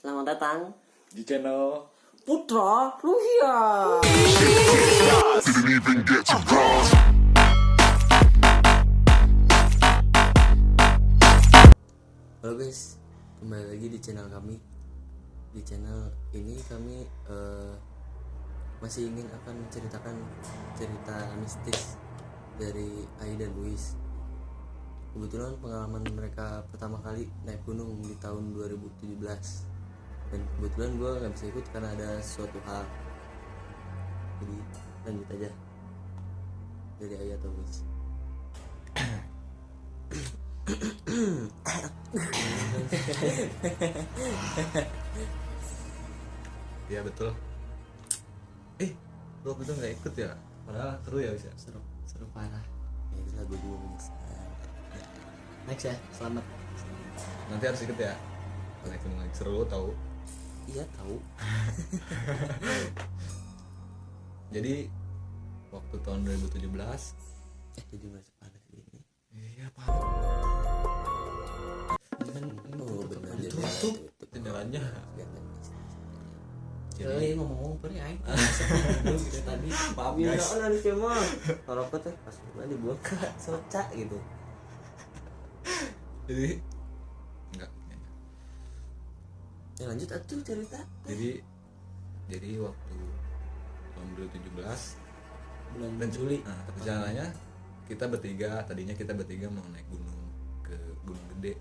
Selamat datang di channel Putra Ruhia. Didn't even get to cross. Halo guys, kembali lagi di channel kami. Di channel ini kami masih ingin akan menceritakan cerita mistis dari Ai dan Luis. Kebetulan pengalaman mereka pertama kali naik gunung di tahun 2017. Dan kebetulan gue gak bisa ikut karena ada suatu hal. Jadi lanjut aja dari Ai atau Luis. ya betul. Lo itu nggak ikut ya? Padahal seru ya bisa. Seru parah. Ya bisa gue juga menyesal. Next ya, selamat. Nanti harus ikut ya. Naik gunung lagi seru tahu. Iya tahu. Jadi waktu tahun 2017. Jadi masih panas ini. Iya parah. Oh benar jadi Tutup jendelanya. Jadi ngomong-ngomong pernah aing. Gitu tadi. Maaf Guys. guys. Nah, nih mah. Rokok teh pas mulai dibuang ke soca gitu. Jadi enggak. Ya lanjut atuh cerita. Jadi waktu tahun 2017 Bulan Juli. Nah, rencananya tadinya kita bertiga mau naik gunung ke Gunung Gede,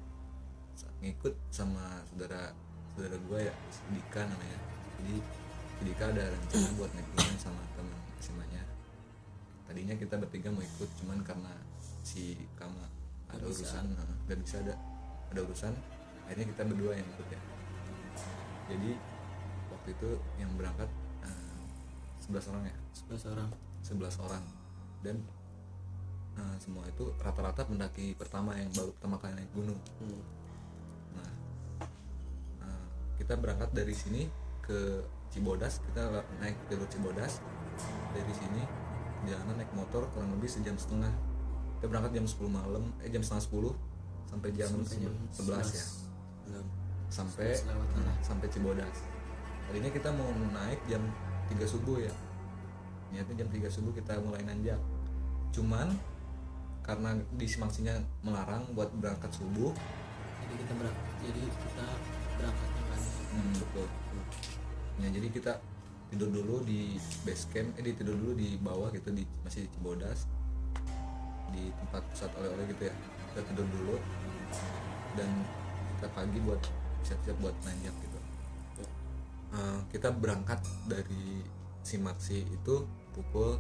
ngikut sama saudara gue ya, Dika namanya. Jadi Dika ada rencana buat naik gunung sama teman SMA-nya. Tadinya kita bertiga mau ikut, cuman karena si Kama ada urusan, nggak bisa ada urusan. Akhirnya kita berdua yang ikut ya. Jadi waktu itu yang berangkat 11 orang ya. 11 orang dan semua itu rata-rata pendaki pertama yang baru pertama kali naik gunung. Nah, kita berangkat dari sini ke Cibodas, kita naik jalur Cibodas. Dari sini jalanan naik motor kurang lebih sejam setengah. Kita berangkat jam 10 malam, jam setengah 10 sampai jam 11 ya. Sampai Cibodas. Tadinya kita mau naik jam 3 subuh ya. Niatnya jam 3 subuh kita mulai nanjak. Cuman karena disimangsinya melarang buat berangkat subuh, Jadi kita berangkatnya kan. Betul. Ya, jadi kita tidur dulu di base camp, tidur dulu di bawah gitu, masih di Cibodas, di tempat pusat oleh-oleh gitu ya. Kita tidur dulu dan kita pagi buat siap-siap buat nanjak gitu. Kita berangkat dari Simaksi itu pukul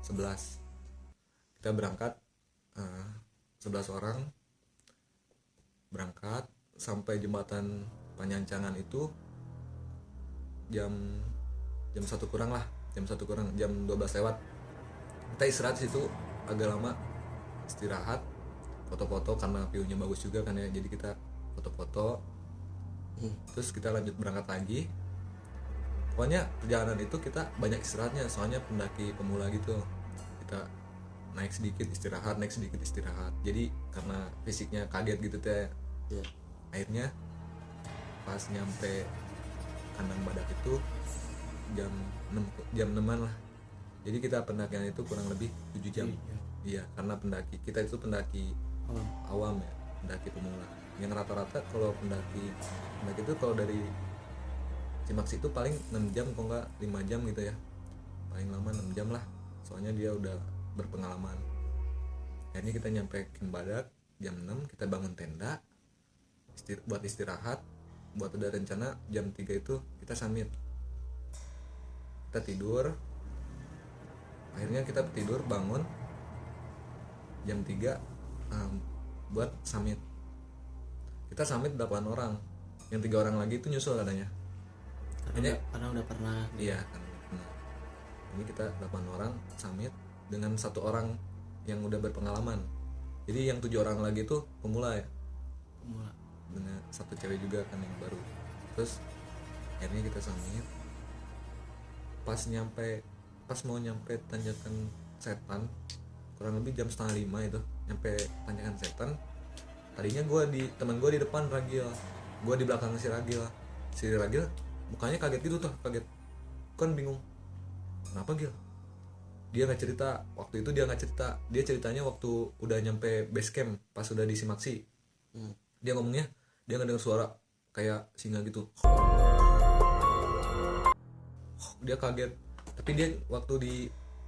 11. Kita berangkat 11 orang berangkat sampai jembatan Panyancangan itu jam 1 kurang, jam 12 lewat. Kita istirahat situ agak lama, istirahat, foto-foto karena view-nya bagus juga kan ya. Jadi kita foto-foto, terus kita lanjut berangkat lagi. Pokoknya perjalanan itu kita banyak istirahatnya, soalnya pendaki pemula gitu. Kita naik sedikit istirahat. Jadi karena fisiknya kaget gitu teh. Yeah. Akhirnya pas nyampe kandang badak itu jam 6-an lah. Jadi kita pendakian itu kurang lebih 7 jam. Iya, karena pendaki kita itu pendaki awam ya, pendaki pemula. Yang rata-rata kalau pendaki itu kalau dari Cimaksi itu paling 6 jam kok enggak 5 jam gitu ya. Paling lama 6 jam lah. Soalnya dia udah berpengalaman. Akhirnya kita nyampe King Badak jam 6, kita bangun tenda buat istirahat. Buat ada rencana jam 3 itu kita summit. Kita tidur. Akhirnya kita tidur bangun jam 3 buat summit. Kita summit 8 orang. Yang 3 orang lagi itu nyusul katanya. Karena udah pernah. Iya kan. Ini kita 8 orang summit dengan 1 orang yang udah berpengalaman. Jadi yang 7 orang lagi tuh pemula ya. Dengan 1 cewek juga kan yang baru. Terus akhirnya kita summit. Pas mau nyampe tanjakan Setan, kurang lebih jam 4:30 itu nyampe tanjakan Setan. Tadinya teman gue di depan Ragil, gue di belakang si Ragil. si Ragil mukanya kaget gitu tuh, kaget kan, bingung kenapa Gil. Dia nggak cerita waktu itu, dia ceritanya waktu udah nyampe base camp pas udah di Simaksi. Dia ngomongnya dia nggak dengar suara kayak singa gitu, dia kaget. Tapi dia waktu di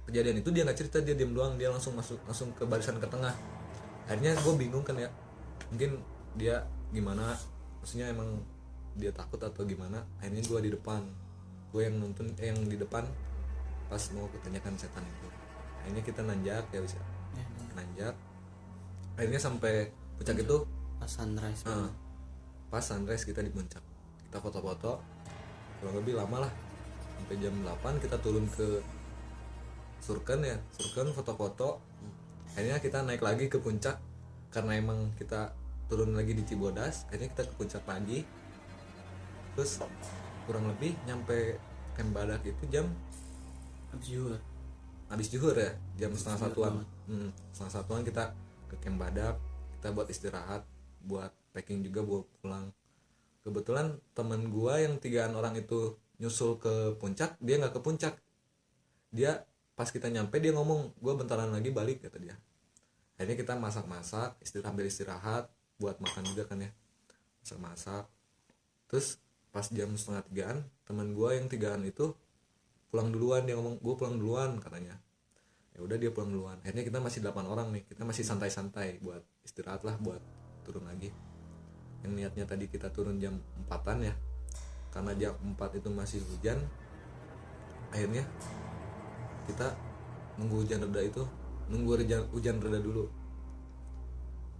kejadian itu dia nggak cerita, dia diam doang, dia langsung ke barisan ke tengah. Akhirnya gue bingung kan ya, mungkin dia gimana, maksudnya emang dia takut atau gimana. Akhirnya gue di depan, gue yang nonton yang di depan pas mau kutanyakan setan itu. Akhirnya kita nanjak ya, bisa nanjak. Akhirnya sampai puncak itu pas sunrise. Pas sunrise kita di puncak, kita foto-foto kurang lebih lama lah, sampai jam 8 kita turun ke Surken ya, Surken foto-foto. Akhirnya kita naik lagi ke puncak karena emang kita turun lagi di Cibodas. Akhirnya kita ke puncak lagi, terus kurang lebih nyampe Camp Badak itu jam habis juhur ya, jam setengah satuan. Setengah satuan kita ke Camp Badak, kita buat istirahat, buat packing juga buat pulang. Kebetulan temen gua yang 3 orang itu nyusul ke puncak, dia nggak ke puncak. Dia pas kita nyampe dia ngomong, gua bentaran lagi balik kata dia. Akhirnya kita masak-masak, istirahat buat makan juga kan ya, masak-masak. Terus pas jam setengah 3-an teman gua yang 3-an itu pulang duluan, dia ngomong gua pulang duluan katanya. Ya udah dia pulang duluan. Akhirnya kita masih 8 orang nih, kita masih santai-santai buat istirahat lah, buat turun lagi. Yang niatnya tadi kita turun jam 4-an ya, karena jam 4 itu masih hujan. Akhirnya kita nunggu hujan reda itu, hujan reda dulu.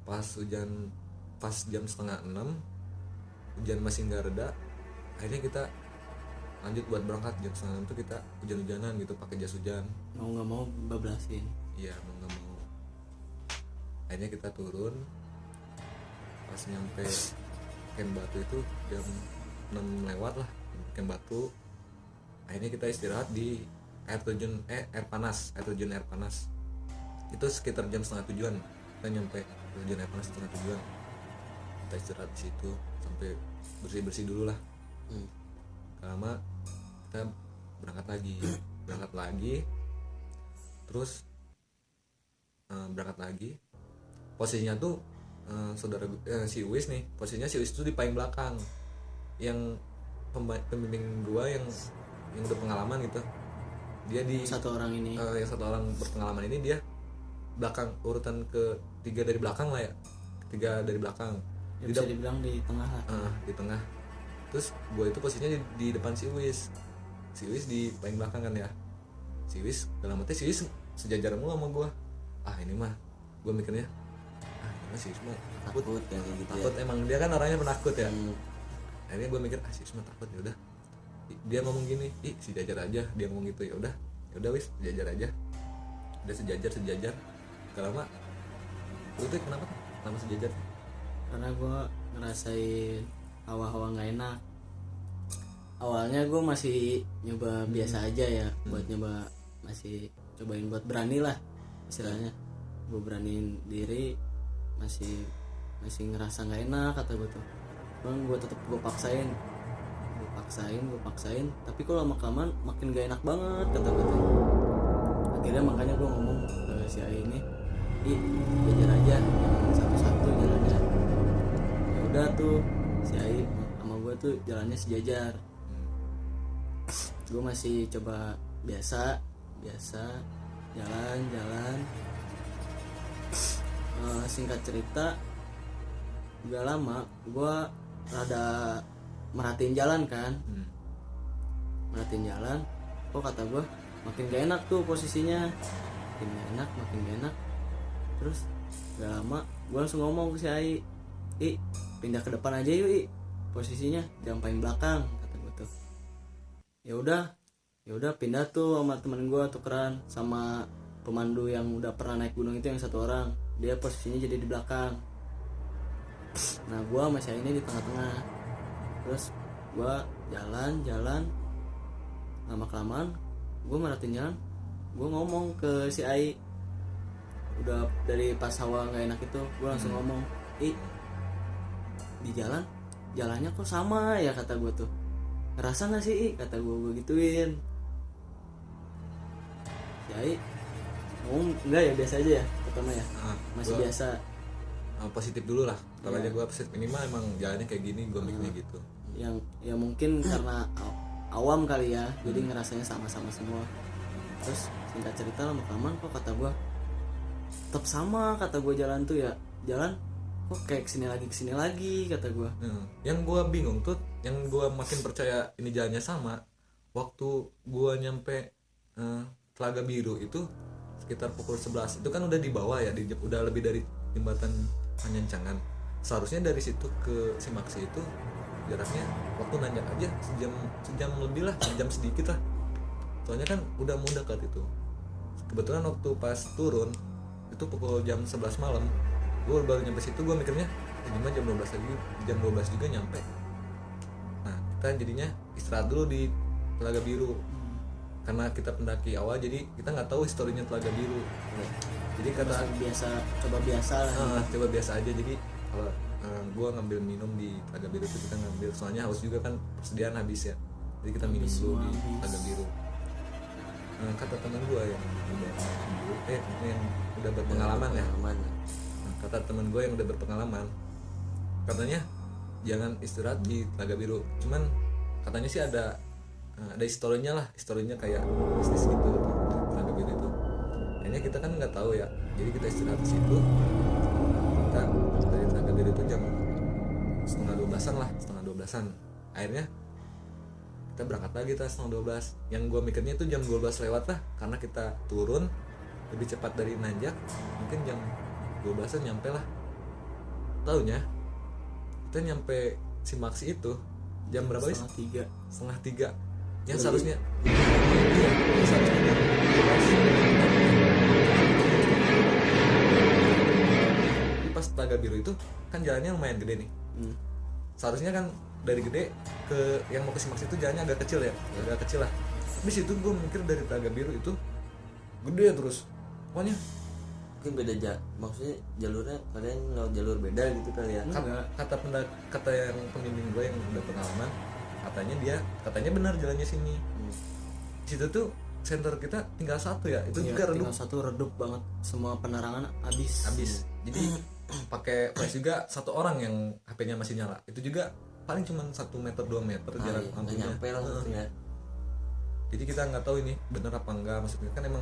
Pas jam setengah 6 hujan masih nggak reda. Akhirnya kita lanjut buat berangkat. Jam setengah 6 itu kita hujan-hujanan gitu, pakai jas hujan, mau nggak mau bablasin. iya mau nggak mau. Akhirnya kita turun, pas nyampe Camp Batu itu jam 6 lewat lah, Camp Batu. Akhirnya kita istirahat di air terjun air panas itu sekitar jam setengah 7-an kita nyampe terjun air panas setengah 7-an. Kita istirahat di situ sampai bersih dulu lah. Lama kita berangkat lagi terus berangkat lagi. Posisinya tuh saudara si Uwis nih, posisinya si Uwis itu di paling belakang. Yang pembimbing gua yang udah pengalaman gitu, dia di Satu orang ini yang satu orang berpengalaman ini dia belakang, urutan ke-3 dari belakang lah ya, ketiga dari belakang ya, bisa dibilang di tengah lah. Di tengah. Terus gue itu posisinya di depan si Wis di paling belakang kan ya. Si Wis dalam hati, si Wis sejajar mulu sama gue. Ini mah gue mikirnya ini mah si Wis mah Takut kayak gitu. takut Ya. Emang dia kan orangnya penakut ya. Akhirnya gue mikir si Wis mah takut. Ya udah, dia ngomong gini, sejajar aja, dia ngomong gitu. Ya udah Wis, sejajar aja. Udah sejajar. Gak lama lu tuh kenapa sejajar? Karena gue ngerasain hawa-hawa nggak enak. Awalnya gue masih nyoba biasa aja ya, buat nyoba, masih cobain buat berani lah istilahnya. Gue beraniin diri, masih ngerasa nggak enak kata gue tuh. Bang, gue tetap gue paksain, tapi kalau lama-kelamaan makin gak enak banget kata gue tuh. Akhirnya makanya gue ngomong ke si Ai ini, jajar aja, satu-satu jalannya. Ya udah tuh, si Ai sama gue tuh jalannya sejajar. Gue masih coba biasa jalan. Singkat cerita, gak lama gue rada merhatiin jalan kan. Kok kata gue makin gak enak tuh posisinya, makin gak enak. Terus gak lama gue langsung ngomong ke si Ai, pindah ke depan aja yuk, posisinya jangan paling belakang kata gue tuh. Ya udah pindah tuh sama temen gue, tukeran sama pemandu yang udah pernah naik gunung itu, yang satu orang dia posisinya jadi di belakang. Nah gue sama si Ai ini di tengah-tengah. Terus gue jalan lama kelamaan gue merhatiin jalan, gue ngomong ke si Ai, udah dari pas hawa nggak enak itu gue langsung ngomong, di jalan jalannya kok sama ya, kata gue tuh. Ngerasa nggak sih, kata gue gituin. Jadi ngomong enggak ya, biasa aja ya pertama ya, masih gua biasa. positif dulu lah. Kalau Iya. aja gue positif, minimal emang jalannya kayak gini, gue mikirnya gitu. Yang ya mungkin karena awam kali ya, jadi ngerasanya sama-sama semua. Terus singkat cerita lama-kelamaan kok kata gue tetap sama, kata gue jalan tuh ya, jalan kok kayak kesini lagi kata gue. Yang gue bingung tuh, yang gue makin percaya ini jalannya sama, waktu gue nyampe Telaga Biru itu sekitar pukul 11, itu kan udah di bawah ya, udah lebih dari jembatan Panjancangan. Seharusnya dari situ ke Simaksi itu jaraknya waktu nanjak aja sejam lebih lah, sejam sedikit lah. Soalnya kan udah mau dekat itu. Kebetulan waktu pas turun itu pukul jam 11 malam, gue baru nyampe situ. Gue mikirnya ini mah jam 12 lagi, jam 12 juga nyampe. Nah kita jadinya istirahat dulu di Telaga Biru, karena kita pendaki awal, jadi kita nggak tahu historinya Telaga Biru. Jadi kata coba biasa lah. coba biasa aja. Jadi kalau gue ngambil minum di Telaga Biru itu, kita ngambil, soalnya haus juga kan, persediaan habis ya, jadi kita minum dulu di Telaga Biru. Kata teman gue yang udah berpengalaman ya, kata teman gue yang udah berpengalaman, katanya jangan istirahat di Telaga Biru. Cuman katanya sih ada historinya kayak bisnis gitu di Telaga Biru itu. Akhirnya kita kan nggak tahu ya, jadi kita istirahat di situ. Kita dari Telaga Biru itu jam setengah 12-an. Akhirnya kita berangkat lagi setengah 12. Yang gue mikirnya itu jam 12 lewat lah, karena kita turun lebih cepat dari nanjak, mungkin jam 12-an nyampe lah. Taunya kita nyampe Simaksi itu jam berapa sih? Setengah tiga. Yang seharusnya jam 12. Pas Telaga Biru itu kan jalannya lumayan gede nih. Seharusnya kan dari gede ke yang mau ke Simaksi itu jalannya agak kecil ya, agak kecil lah. Di situ gue mikir dari Telaga Biru itu gede terus, pokoknya Mungkin beda maksudnya jalurnya, kalian lewat jalur beda gitu kali ya. Kata yang pembimbing gue yang udah pengalaman, katanya benar jalannya sini. Di situ tuh center kita tinggal satu ya, itu juga redup. Tinggal satu, redup banget, semua penerangan habis. Jadi pakai flash juga satu orang yang HP-nya masih nyala, itu juga paling cuma 1 meter 2 meter jarak lampunya. Nyampe lah ya. Jadi kita nggak tahu ini bener apa enggak, maksudnya kan emang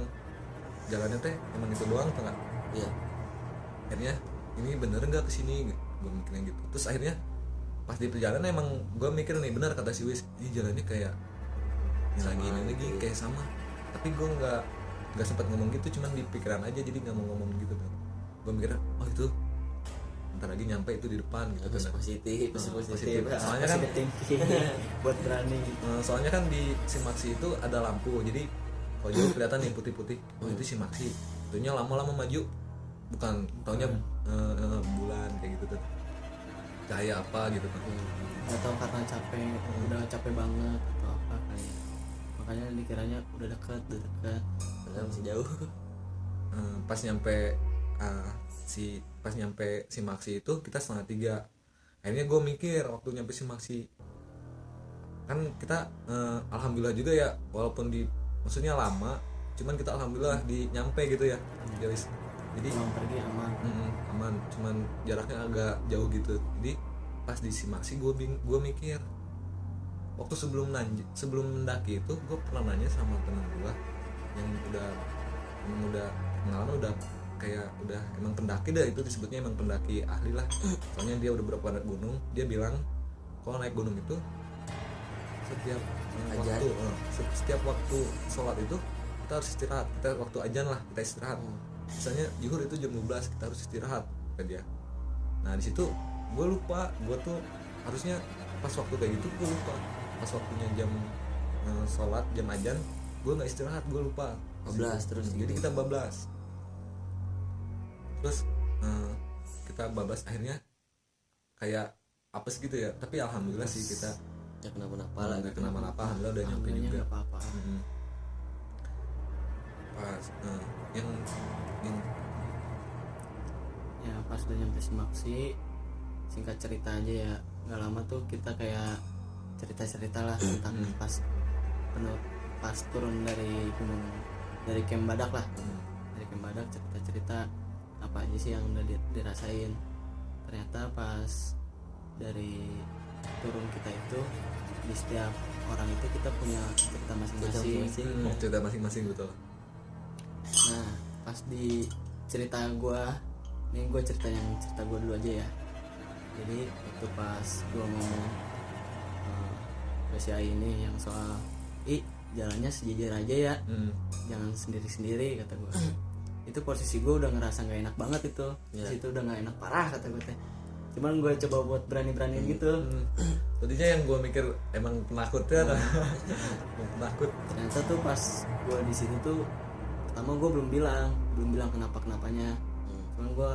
jalannya teh emang itu doang atau enggak. Iya. Akhirnya ini bener nggak kesini, gue mikirnya gitu. Terus akhirnya pas di perjalanan emang gue mikir nih, benar kata si Wis, ini jalannya kayak ini lagi kayak sama. Tapi gue nggak sempat ngomong gitu, cuman di pikiran aja, jadi nggak mau ngomong gitu kan. Gue mikir oh itu ntar lagi nyampe itu di depan gitu kan. Positif. Soalnya kan buat berani. Soalnya kan di Simaksi itu ada lampu, jadi kalau jauh kelihatan nih putih-putih, oh itu Simaksi. Tentunya lama-lama maju, bukan taunya bulan kayak gitu tuh, cahaya apa gitu kan. Nggak tahu karena udah capek banget atau apa kali ya. Makanya dikiranya udah dekat, padahal masih jauh. Pas nyampe Simaksi itu kita 2:30. Akhirnya gue mikir waktu nyampe Simaksi, kan kita alhamdulillah juga ya, walaupun maksudnya lama, cuman kita alhamdulillah nyampe gitu ya. Jadi pergi aman, cuman jaraknya agak jauh gitu. Jadi pas di Simaksi gue mikir, waktu sebelum mendaki itu gue pernah nanya sama teman gue yang udah pengalaman, udah kayak udah emang pendaki dah, itu disebutnya emang pendaki ahli lah, soalnya dia udah berapa naik gunung. Dia bilang kalau naik gunung itu setiap waktu sholat itu kita harus istirahat. Kita waktu azan lah kita istirahat. Misalnya zuhur itu jam 12 kita harus istirahat, kata dia. Nah di situ gue lupa, gue tuh harusnya pas waktu kayak gitu gue lupa, pas waktunya jam sholat, jam azan, gue nggak istirahat, gue lupa bablas terus. Jadi kita bablas terus, kita bablas akhirnya kayak apes gitu ya. Tapi alhamdulillah sih kita ya kenapa-napa lah, alhamdulillah udah nyampe juga. Apa-apa. Pas yang ya pas udah nyampe Simaksi, singkat cerita aja ya, nggak lama tuh kita kayak cerita lah tentang pas turun dari gunung, dari camp Badak lah, dari camp Badak, cerita apa aja sih yang udah dirasain. Ternyata pas dari turun kita itu, di setiap orang itu kita punya cerita masing-masing. Cerita masing-masing, betul. Nah pas di cerita gue cerita gue dulu aja ya. Jadi waktu pas gue ngomong ke si Ai ini yang soal jalannya sejajar aja ya, jangan sendiri-sendiri kata gue. Itu posisi gue udah ngerasa nggak enak banget itu, situ udah nggak enak parah kata gue teh. Cuman gue coba buat berani-beraniin gitu. Tadinya yang gue mikir emang penakut ya, penakut. Ternyata tuh pas gue di situ tuh, pertama gue belum bilang kenapanya. Cuman gue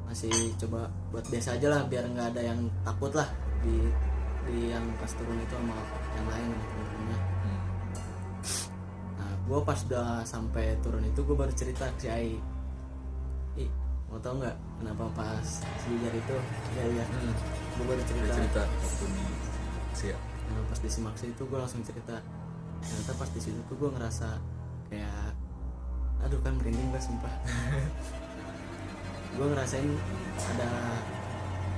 masih coba buat biasa aja lah, biar nggak ada yang takut lah di yang pas turun itu sama yang lain temen-temennya. Nah gue pas udah sampai turun itu gue baru cerita ke si Ai, mau tau nggak kenapa pas sejajar itu? Ya gue baru cerita waktu di Siak. Nah pas di Simaksi itu gue langsung cerita. Ternyata pas di situ tuh gue ngerasa kayak aduh kan merinding gue sumpah. Gue ngerasain ada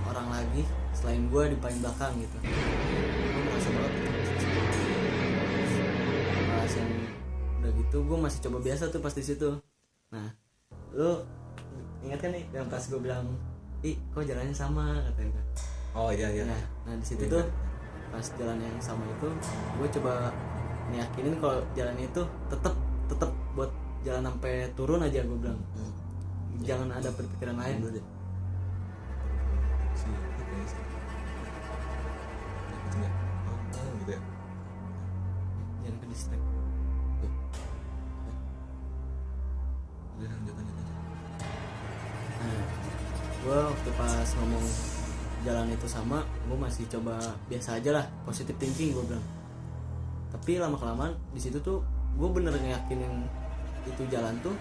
orang lagi selain gue di paling belakang gitu. Gue ngerasa banget pas yang udah gitu gue masih coba biasa tuh pas di situ. Nah lu ingat kan nih yang pas gue bilang kok jalannya sama katanya. Oh iya. Nah di situ tuh pas jalan yang sama itu gue coba ngeyakinin kalau jalan itu tetep buat jalan sampai turun aja. Gue bilang jangan ada berpikiran lain dulu deh. Gitu ya. Jangan ke distract. Lanjut. Nah, gue waktu pas ngomong jalan itu sama, gue masih coba biasa aja lah, positive thinking gue bilang. Tapi lama kelamaan di situ tuh gue bener ngeyakinin itu jalan tuh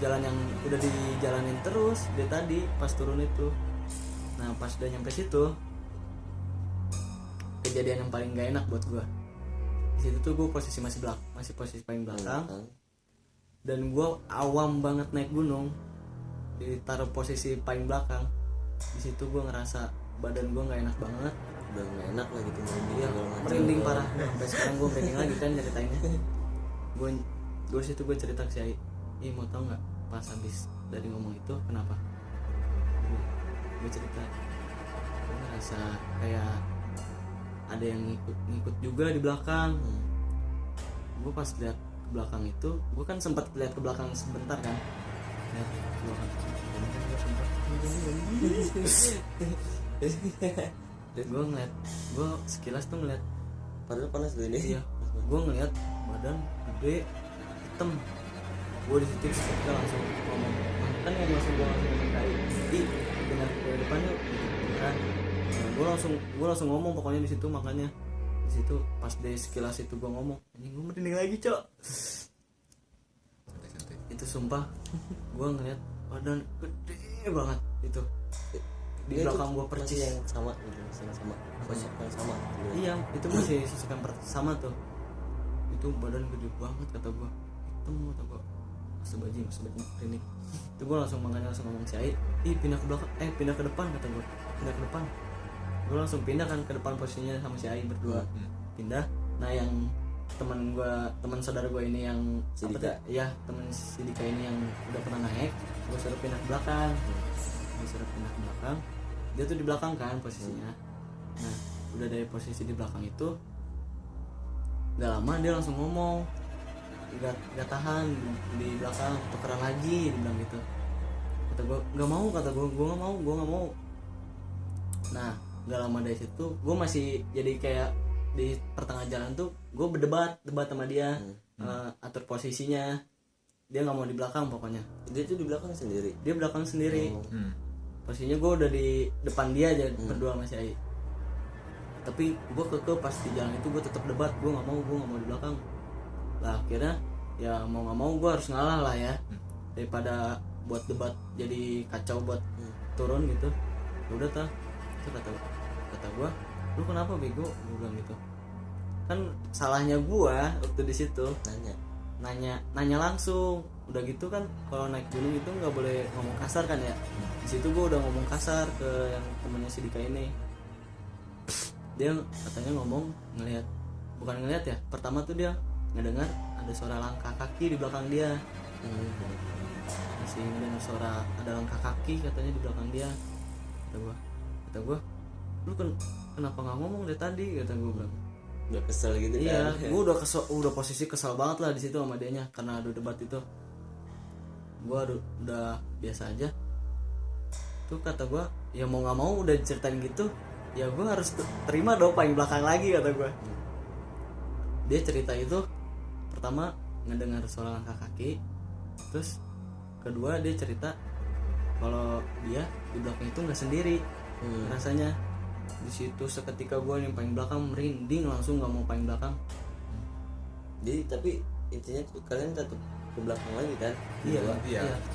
jalan yang udah dijalanin terus dari tadi pas turun itu. Nah pas udah nyampe situ, kejadian yang paling gak enak buat gue. Di situ tuh gue posisi masih posisi paling belakang, dan gue awam banget naik gunung, ditaruh posisi paling belakang. Di situ gue ngerasa badan gue nggak enak banget, udah nggak enak lah gitu, merinding parah. Sampai sekarang gue merinding lagi kan ceritainnya. Gue situ gue cerita ke si Ai, mau tau nggak pas habis dari ngomong itu kenapa? Gue cerita, gue ngerasa kayak ada yang ngikut juga di belakang. Gue pas lihat ke belakang itu, gue kan sempat lihat ke belakang sebentar kan, lihat ke belakang. Gue ngeliat, gue sekilas tuh ngeliat, padahal panas tuh ini. Iya, gue ngeliat badan gede, hitam. Gue di situ kita langsung ngomong, kan yang langsung gue langsung ngomong kayak, benar ke depan yuk, beneran. Nah, gue langsung ngomong pokoknya di situ. Makanya di situ pas dari sekilas itu gue ngomong, ini gue merinding lagi cok. Itu sumpah, gue ngeliat badan gede banget itu di belakang gue percis. Yang sama gitu, yang sama sosok yang sama gitu. Iya, itu masih sosok yang sama tuh. Itu badan gede banget kata gue, hitam kata gue, sebajing ini. Itu gue langsung ngomong si Ai, pindah ke belakang, pindah ke depan kata gue, pindah ke depan. Gue langsung pindah kan ke depan posisinya sama si Ai berdua. Pindah. Nah yang teman saudara gue ini yang Sidika. Ya teman Sidika ini yang udah pernah naik, gue suruh pindah ke belakang. Dia tuh di belakang kan posisinya. Nah udah dari posisi di belakang itu, gak lama dia langsung ngomong, gak tahan di belakang, tukeran lagi, dia bilang gitu. Kata gue gak mau, gue gak mau. Nah gak lama dari situ gue masih jadi kayak di pertengahan jalan tuh gue berdebat sama dia, atur posisinya. Dia nggak mau di belakang pokoknya. Dia tuh di belakang sendiri. Dia belakang sendiri. Posisinya gue udah di depan dia aja berdua sama si Ai. Tapi gue kekeh pas di jalan itu gue tetap debat, gue nggak mau di belakang. Lah akhirnya ya mau nggak mau gue harus ngalah lah ya, daripada buat debat jadi kacau buat turun gitu. Udah tuh kata kata gue, lu kenapa bego, gue bilang gitu. Kan salahnya gue waktu di situ nanya langsung. Udah gitu kan kalau naik gunung itu nggak boleh ngomong kasar kan ya. Di situ gue udah ngomong kasar ke yang temennya si Dika ini. Dia katanya ngomong bukan ngelihat ya, pertama tuh dia ngedengar ada suara langkah kaki di belakang dia. Masih ngedengar suara ada langkah kaki katanya di belakang dia. Kata gua lu kenapa nggak ngomong dari tadi, kata gue bilang. Udah kesel gitu Iya, kan. gue udah posisi kesal banget lah di situ sama dianya karena adu debat itu. Gue udah biasa aja. Tuh kata gue, ya mau nggak mau udah diceritain gitu, ya gue harus terima dong paling belakang lagi, kata gue. Dia cerita itu pertama ngedengar suara langkah kaki, terus kedua dia cerita kalau dia di belakang itu nggak sendiri. Rasanya di situ seketika gue yang paling belakang merinding, langsung nggak mau paling belakang. Jadi tapi intinya tuh kalian tetap ke belakang lagi kan? Iya,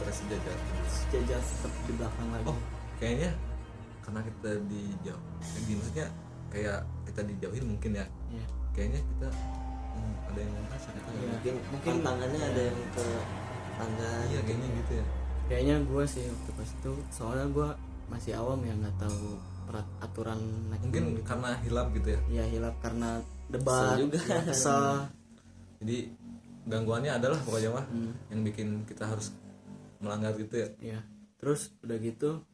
terus sejajar. Sejajar tetap di belakang lagi. Oh, kayaknya karena kita dijauh, maksudnya kayak kita dijauhin mungkin ya. Iya. Kayaknya kita ada yang merasa gitu. Iya. Mungkin tangannya ada yang ke tangga. Iya, kayaknya gitu ya. Kayaknya gue sih waktu pas itu, soalnya gue masih awam ya, nggak tahu aturan naik Mungkin gunung gitu. karena hilap gitu ya. Ya hilap karena debat Kesel juga. ya, kesel. Jadi gangguannya adalah pokoknya mah yang bikin kita harus melanggar gitu ya. Ya terus udah gitu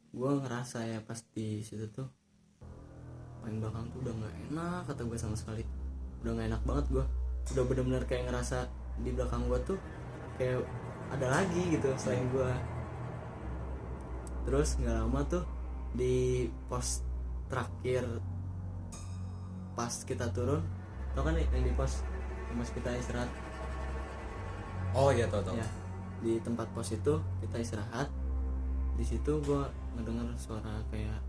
gue ngerasa ya pas di situ tuh paling belakang tuh udah nggak enak, kata gue sama sekali. Udah nggak enak banget gue, udah bener-bener kayak ngerasa di belakang gue tuh kayak ada lagi gitu selain gue. Terus nggak lama tuh di pos terakhir pas kita turun, tau kan yang di pos kita istirahat. Oh iya, tahu. Ya, di tempat pos itu kita istirahat. Di situ gue ngedengar suara kayak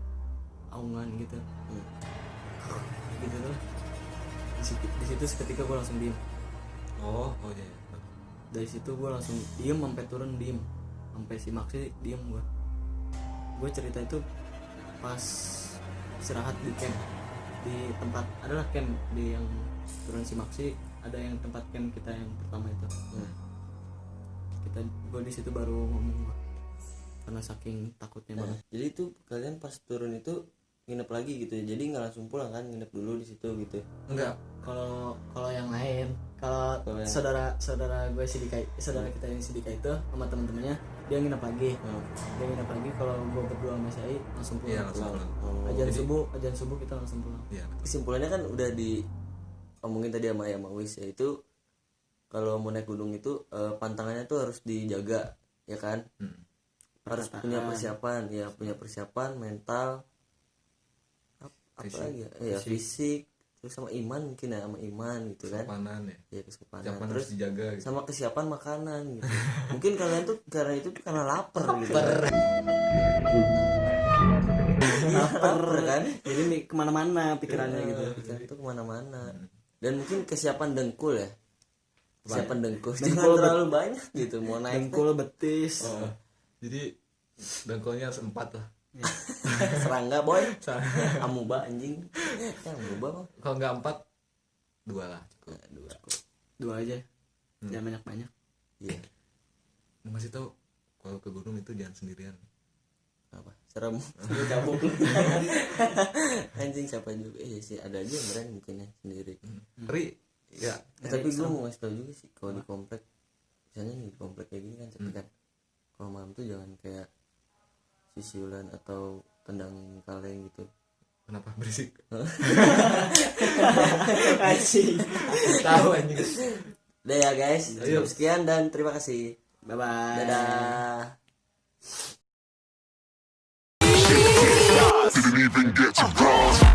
aungan gitu. Gitu tuh. Di situ seketika gue langsung diem. Oh iya. Dari situ gue langsung diem sampai turun diem. Sampai si Maxi diem gue. Gue cerita itu pas istirahat di camp. Di tempat adalah camp di yang turun si Maxi, ada yang tempat camp kita yang pertama itu. Gue di situ baru ngomong gua, karena saking takutnya banget. Jadi itu kalian pas turun itu nginep lagi gitu ya. Jadi nggak langsung pulang kan, nginep dulu di situ gitu. Enggak. Kalau yang lain, kalau saudara gue si Dika, saudara kita yang si Dika itu sama teman-temannya, dia nginep lagi. Dia nginep lagi. Kalau gue berdua sama si Ai langsung pulang. Iya, langsung pulang. Ajan subuh kita langsung pulang. Iya. Kesimpulannya kan udah omongin tadi sama Wis ya, itu kalau mau naik gunung itu pantangannya tuh harus dijaga ya kan. Harus punya persiapan mental, apa lagi ya, fisik, terus sama iman mungkin ya, sama iman gitu kan. Kesopanan ya. Ya kesopanan. Kesiapan Terus harus dijaga gitu. sama kesiapan makanan gitu. Mungkin kalian tuh karena itu tuh karena lapar gitu. Lapar kan. Jadi nih kemana-mana pikirannya gitu. Pikiran tuh kemana-mana. Dan mungkin kesiapan dengkul ya. Kesiapan dengkul. Dengkul Jangan terlalu banyak gitu mau naik. Dengkul, betis. Jadi dengkulnya harus 4 lah. Serangga boy. Amuba anjing. Ya amuba mah. Kalau nggak 4, 2 lah cukup. Dua aja. Jangan banyak-banyak. Iya. Masih tahu kalau ke gunung itu jangan sendirian. Apa? Serem. Cabut. Anjing siapa juga. Iya sih ada aja yang berani mungkin ya sendiri. Ri, ya. Tapi gue mau ngasih tau juga sih kalau di komplek, misalnya nih di komplek kayak gini kan sepi kan. Kalau malam tuh jangan kayak sisiulan atau tendang kaleng gitu. Kenapa berisik? Asik. Tahu anjing. Udah ya guys, Ayo. cukup sekian dan terima kasih. Bye bye. Dadah. Didn't even get to cross.